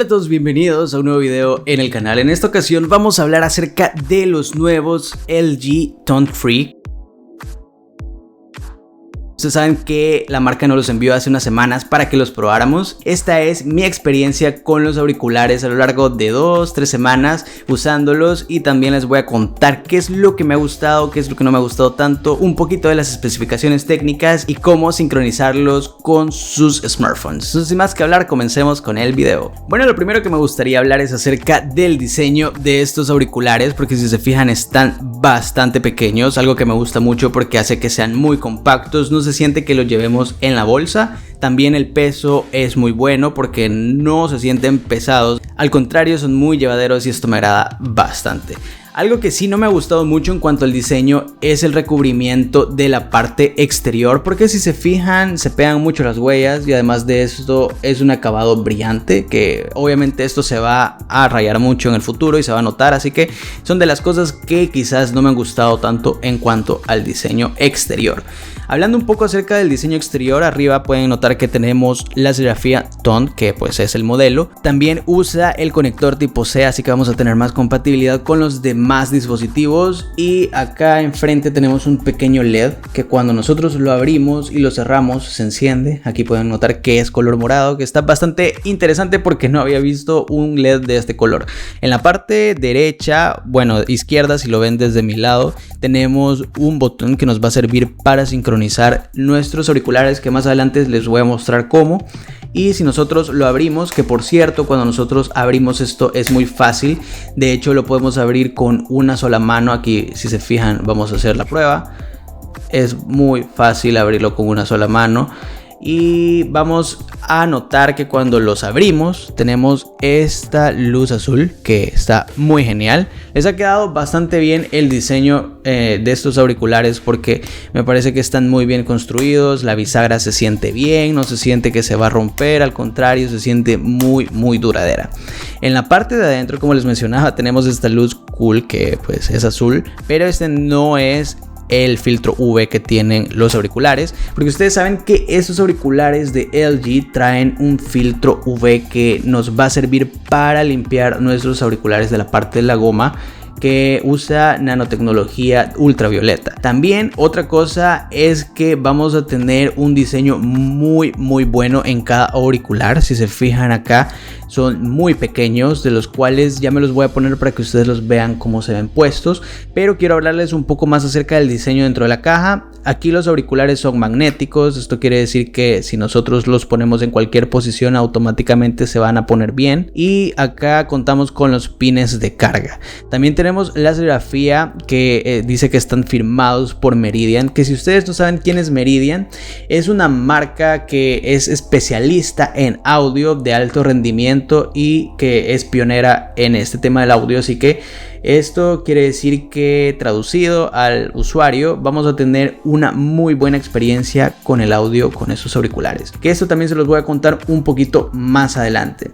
Hola a todos, bienvenidos a un nuevo video en el canal. En esta ocasión vamos a hablar acerca de los nuevos LG Tone Free. Ustedes saben que la marca nos los envió hace unas semanas para que los probáramos. Esta es mi experiencia con los auriculares a lo largo de 2-3 semanas usándolos, y también les voy a contar qué es lo que me ha gustado, qué es lo que no me ha gustado tanto, un poquito de las especificaciones técnicas y cómo sincronizarlos con sus smartphones. Entonces, sin más que hablar, comencemos con el video. Bueno, lo primero que me gustaría hablar es acerca del diseño de estos auriculares, porque si se fijan están bastante pequeños, algo que me gusta mucho porque hace que sean muy compactos, no se siente que los llevemos en la bolsa. También el peso es muy bueno porque no se sienten pesados, al contrario son muy llevaderos y esto me agrada bastante. Algo que sí no me ha gustado mucho en cuanto al diseño es el recubrimiento de la parte exterior, porque si se fijan se pegan mucho las huellas, y además de esto es un acabado brillante que obviamente esto se va a rayar mucho en el futuro y se va a notar, así que son de las cosas que quizás no me han gustado tanto en cuanto al diseño exterior. Hablando un poco acerca del diseño exterior, arriba pueden notar que tenemos la serigrafía Tone, que pues es el modelo. También usa el conector tipo C, así que vamos a tener más compatibilidad con los demás dispositivos. Y acá enfrente tenemos un pequeño LED que cuando nosotros lo abrimos y lo cerramos se enciende. Aquí pueden notar que es color morado, que está bastante interesante porque no había visto un LED de este color. En la parte derecha, bueno, izquierda, si lo ven desde mi lado, tenemos un botón que nos va a servir para sincronizar nuestros auriculares, que más adelante les voy a mostrar cómo. Y si nosotros lo abrimos, que por cierto cuando nosotros abrimos esto es muy fácil, de hecho lo podemos abrir con una sola mano. Aquí si se fijan vamos a hacer la prueba, es muy fácil abrirlo con una sola mano. Y vamos a notar que cuando los abrimos tenemos esta luz azul que está muy genial. Les ha quedado bastante bien el diseño de estos auriculares porque me parece que están muy bien construidos. La bisagra se siente bien, no se siente que se va a romper, al contrario se siente muy duradera. En la parte de adentro, como les mencionaba, tenemos esta luz cool que pues es azul, pero este no es el filtro UV que tienen los auriculares, porque ustedes saben que estos auriculares de LG traen un filtro UV que nos va a servir para limpiar nuestros auriculares de la parte de la goma, que usa nanotecnología ultravioleta. También otra cosa es que vamos a tener un diseño muy bueno en cada auricular. Si se fijan acá son muy pequeños, de los cuales ya me los voy a poner para que ustedes los vean cómo se ven puestos, pero quiero hablarles un poco más acerca del diseño dentro de la caja. Aquí los auriculares son magnéticos, esto quiere decir que si nosotros los ponemos en cualquier posición automáticamente se van a poner bien. Y acá contamos con los pines de carga. También tenemos la serigrafía que dice que están firmados por Meridian, que si ustedes no saben quién es Meridian, es una marca que es especialista en audio de alto rendimiento y que es pionera en este tema del audio, así que esto quiere decir que traducido al usuario vamos a tener una muy buena experiencia con el audio con esos auriculares, que esto también se los voy a contar un poquito más adelante.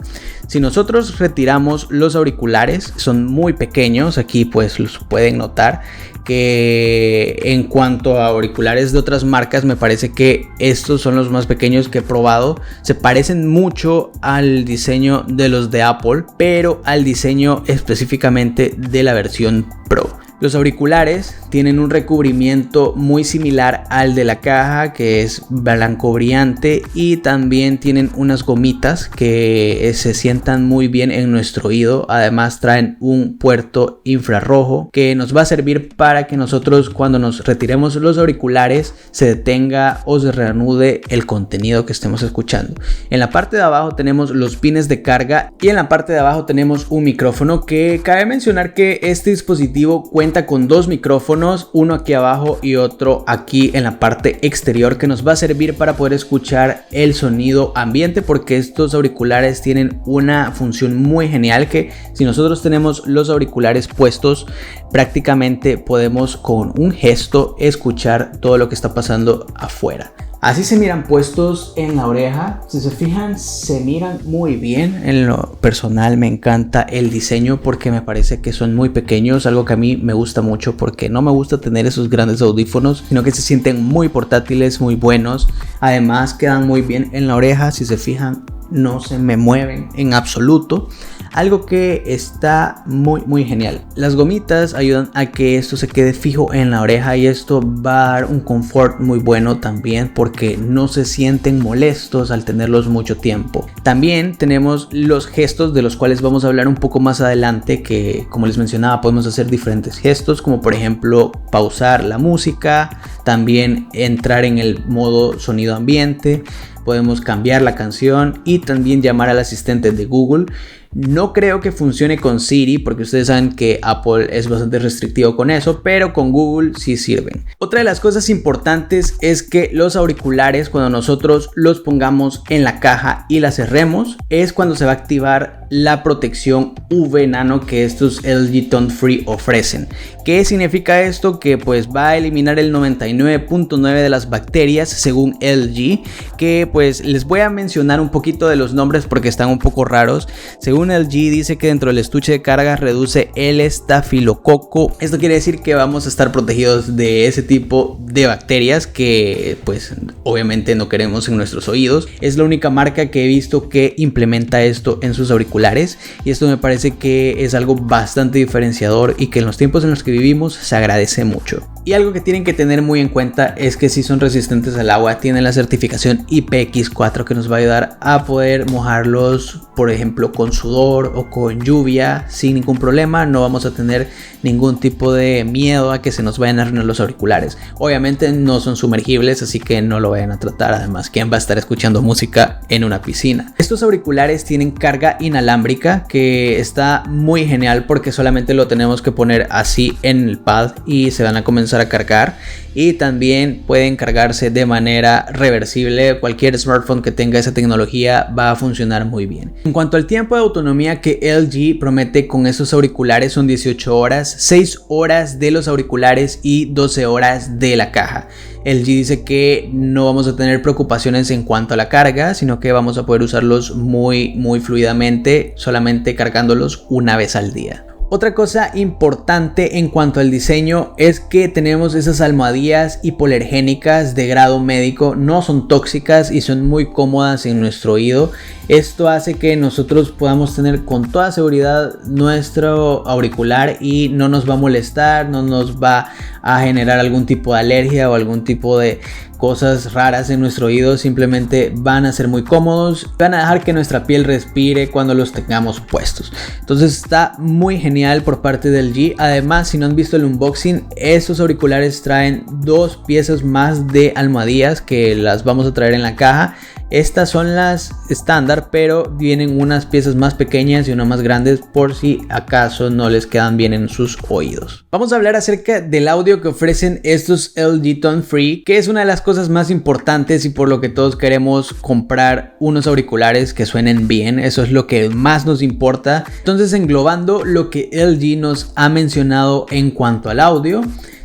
Si nosotros retiramos los auriculares, son muy pequeños, aquí pues los pueden notar que en cuanto a auriculares de otras marcas me parece que estos son los más pequeños que he probado. Se parecen mucho al diseño de los de Apple, pero al diseño específicamente de la versión Pro. Los auriculares tienen un recubrimiento muy similar al de la caja, que es blanco brillante, y también tienen unas gomitas que se sientan muy bien en nuestro oído. Además traen un puerto infrarrojo que nos va a servir para que nosotros cuando nos retiremos los auriculares se detenga o se reanude el contenido que estemos escuchando. En la parte de abajo tenemos los pines de carga y en la parte de abajo tenemos un micrófono, que cabe mencionar que este dispositivo cuenta con dos micrófonos, uno aquí abajo y otro aquí en la parte exterior, que nos va a servir para poder escuchar el sonido ambiente, porque estos auriculares tienen una función muy genial, que si nosotros tenemos los auriculares puestos prácticamente podemos con un gesto escuchar todo lo que está pasando afuera. Así se miran puestos en la oreja. Si se fijan, se miran muy bien. En lo personal me encanta el diseño porque me parece que son muy pequeños, algo que a mí me gusta mucho porque no me gusta tener esos grandes audífonos, sino que se sienten muy portátiles, muy buenos. Además quedan muy bien en la oreja. Si se fijan, no se me mueven en absoluto. Algo que está muy genial. Las gomitas ayudan a que esto se quede fijo en la oreja y esto va a dar un confort muy bueno también porque no se sienten molestos al tenerlos mucho tiempo. También tenemos los gestos de los cuales vamos a hablar un poco más adelante, que como les mencionaba podemos hacer diferentes gestos, como por ejemplo pausar la música, también entrar en el modo sonido ambiente, podemos cambiar la canción y también llamar al asistente de Google. No creo que funcione con Siri porque ustedes saben que Apple es bastante restrictivo con eso, pero con Google sí sirven. Otra de las cosas importantes es que los auriculares, cuando nosotros los pongamos en la caja y la cerremos, es cuando se va a activar la protección UV Nano que estos LG Tone Free ofrecen. ¿Qué significa esto? Que pues va a eliminar el 99.9% de las bacterias según LG, que pues les voy a mencionar un poquito de los nombres porque están un poco raros. Según LG dice que dentro del estuche de carga reduce el estafilococo. Esto quiere decir que vamos a estar protegidos de ese tipo de bacterias que pues obviamente no queremos en nuestros oídos. Es la única marca que he visto que implementa esto en sus auriculares y esto me parece que es algo bastante diferenciador y que en los tiempos en los que vivimos se agradece mucho. Y algo que tienen que tener muy en cuenta es que si son resistentes al agua, tienen la certificación IPX4 que nos va a ayudar a poder mojarlos, por ejemplo, con sudor o con lluvia sin ningún problema. No vamos a tener ningún tipo de miedo a que se nos vayan a arruinar los auriculares. Obviamente no son sumergibles, así que no lo vayan a tratar. Además, ¿quién va a estar escuchando música en una piscina? Estos auriculares tienen carga inalámbrica que está muy genial porque solamente lo tenemos que poner así en el pad y se van a comenzar a cargar, y también pueden cargarse de manera reversible. Cualquier smartphone que tenga esa tecnología va a funcionar muy bien. En cuanto al tiempo de autonomía que LG promete con estos auriculares, son 18 horas, 6 horas de los auriculares y 12 horas de la caja. LG dice que no vamos a tener preocupaciones en cuanto a la carga, sino que vamos a poder usarlos muy fluidamente, solamente cargándolos una vez al día. Otra cosa importante en cuanto al diseño es que tenemos esas almohadillas hipoalergénicas de grado médico, no son tóxicas y son muy cómodas en nuestro oído. Esto hace que nosotros podamos tener con toda seguridad nuestro auricular y no nos va a molestar, no nos va a generar algún tipo de alergia o algún tipo de cosas raras en nuestro oído. Simplemente van a ser muy cómodos, van a dejar que nuestra piel respire cuando los tengamos puestos. Entonces está muy genial por parte del LG. Además, si no han visto el unboxing, estos auriculares traen 2 piezas más de almohadillas que las vamos a traer en la caja. Estas son las estándar, pero vienen unas piezas más pequeñas y unas más grandes por si acaso no les quedan bien en sus oídos. Vamos a hablar acerca del audio que ofrecen estos LG Tone Free, que es una de las cosas más importantes y por lo que todos queremos comprar unos auriculares que suenen bien. Eso es lo que más nos importa. Entonces, englobando lo que LG nos ha mencionado en cuanto al audio,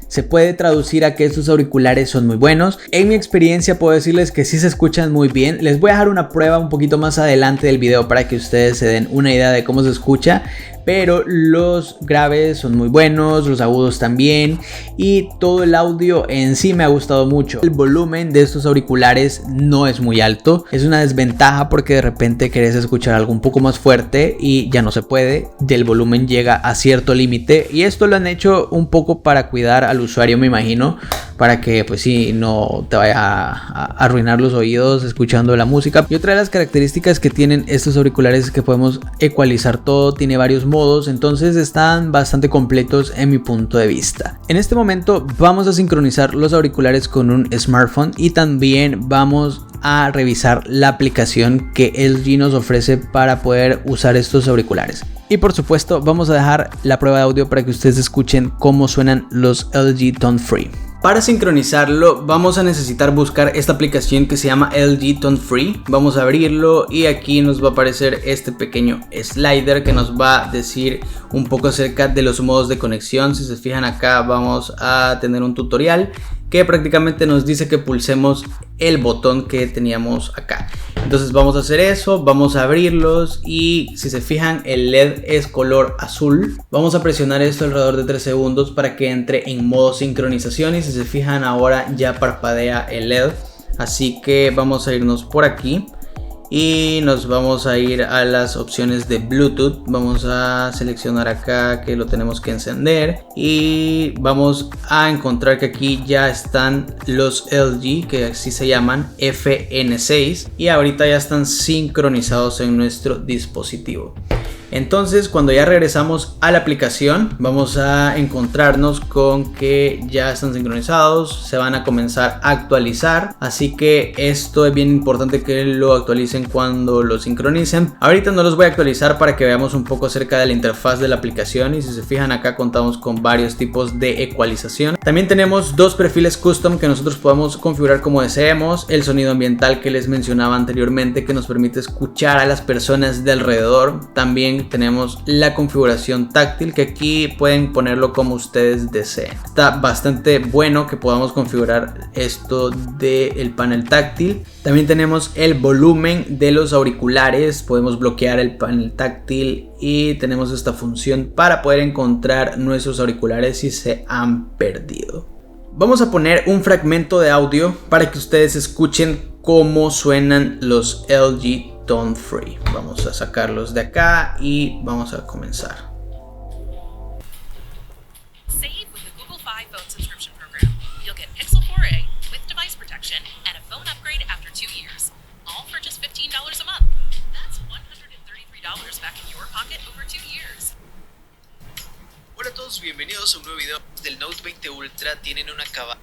se puede traducir a que estos auriculares son muy buenos. En mi experiencia puedo decirles que sí se escuchan muy bien. Les voy a dejar una prueba un poquito más adelante del video para que ustedes se den una idea de cómo se escucha. Pero los graves son muy buenos, los agudos también, y todo el audio en sí me ha gustado mucho. El volumen de estos auriculares no es muy alto, es una desventaja porque de repente querés escuchar algo un poco más fuerte y ya no se puede. El volumen llega a cierto límite y esto lo han hecho un poco para cuidar al usuario, me imagino, para que pues sí, no te vaya a arruinar los oídos escuchando la música. Y otra de las características que tienen estos auriculares es que podemos ecualizar todo, tiene varios modos, entonces están bastante completos en mi punto de vista. En este momento vamos a sincronizar los auriculares con un smartphone y también vamos a revisar la aplicación que LG nos ofrece para poder usar estos auriculares. Y por supuesto vamos a dejar la prueba de audio para que ustedes escuchen cómo suenan los LG Tone Free. Para sincronizarlo vamos a necesitar buscar esta aplicación que se llama LG Tone Free. Vamos a abrirlo y aquí nos va a aparecer este pequeño slider que nos va a decir un poco acerca de los modos de conexión. Si se fijan acá vamos a tener un tutorial que prácticamente nos dice que pulsemos el botón que teníamos acá. Entonces vamos a hacer eso, vamos a abrirlos y si se fijan el LED es color azul. Vamos a presionar esto alrededor de 3 segundos para que entre en modo sincronización y si se fijan ahora ya parpadea el LED. Así que vamos a irnos por aquí y nos vamos a ir a las opciones de Bluetooth. Vamos a seleccionar acá que lo tenemos que encender y vamos a encontrar que aquí ya están los LG, que así se llaman, FN6, y ahorita ya están sincronizados en nuestro dispositivo. Entonces, cuando ya regresamos a la aplicación, vamos a encontrarnos con que ya están sincronizados, se van a comenzar a actualizar, así que esto es bien importante que lo actualicen cuando lo sincronicen. Ahorita no los voy a actualizar para que veamos un poco acerca de la interfaz de la aplicación, y si se fijan acá contamos con varios tipos de ecualización. También tenemos dos perfiles custom que nosotros podemos configurar como deseemos: el sonido ambiental que les mencionaba anteriormente, que nos permite escuchar a las personas de alrededor. También tenemos la configuración táctil, que aquí pueden ponerlo como ustedes deseen. Está bastante bueno que podamos configurar esto del panel táctil. También tenemos el volumen de los auriculares, podemos bloquear el panel táctil y tenemos esta función para poder encontrar nuestros auriculares si se han perdido. Vamos a poner un fragmento de audio para que ustedes escuchen cómo suenan los LG Tone Free. Vamos a sacarlos de acá y vamos a comenzar. Save with the Google Fi phone subscription program. You'll get Pixel 4a with device protection and a phone upgrade after 2 years. All for just $15 a month. That's $133 back in your pocket over 2 years. Hola a todos, bienvenidos a un nuevo video del Note 20 Ultra. Tienen una acabada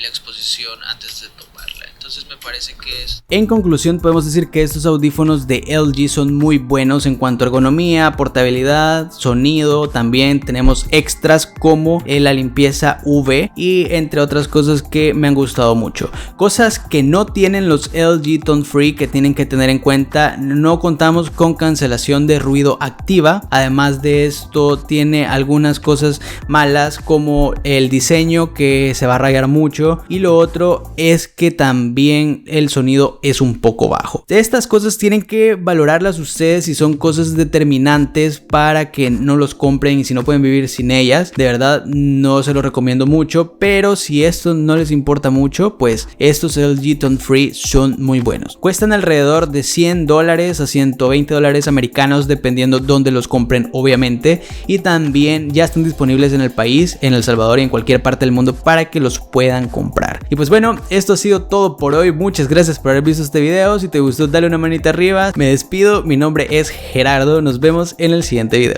la exposición antes de tomarla, entonces me parece que es... En conclusión, podemos decir que estos audífonos de LG son muy buenos en cuanto a ergonomía, portabilidad, sonido. También tenemos extras como la limpieza UV y entre otras cosas que me han gustado mucho. Cosas que no tienen los LG Tone Free que tienen que tener en cuenta: no contamos con cancelación de ruido activa. Además de esto, tiene algunas cosas malas como el diseño, que se va a rayar mucho, y lo otro es que también el sonido es un poco bajo. Estas cosas tienen que valorarlas ustedes si son cosas determinantes para que no los compren y si no pueden vivir sin ellas. De verdad no se los recomiendo mucho, pero si esto no les importa mucho, pues estos LG Tone Free son muy buenos. Cuestan alrededor de $100 a $120 americanos dependiendo dónde los compren, obviamente, y también ya están disponibles en el país, en El Salvador y en cualquier parte del mundo para que los puedan comprar. Y pues bueno, esto ha sido todo por hoy. Muchas gracias por haber visto este video. Si te gustó, dale una manita arriba. Me despido, mi nombre es Gerardo, nos vemos en el siguiente video.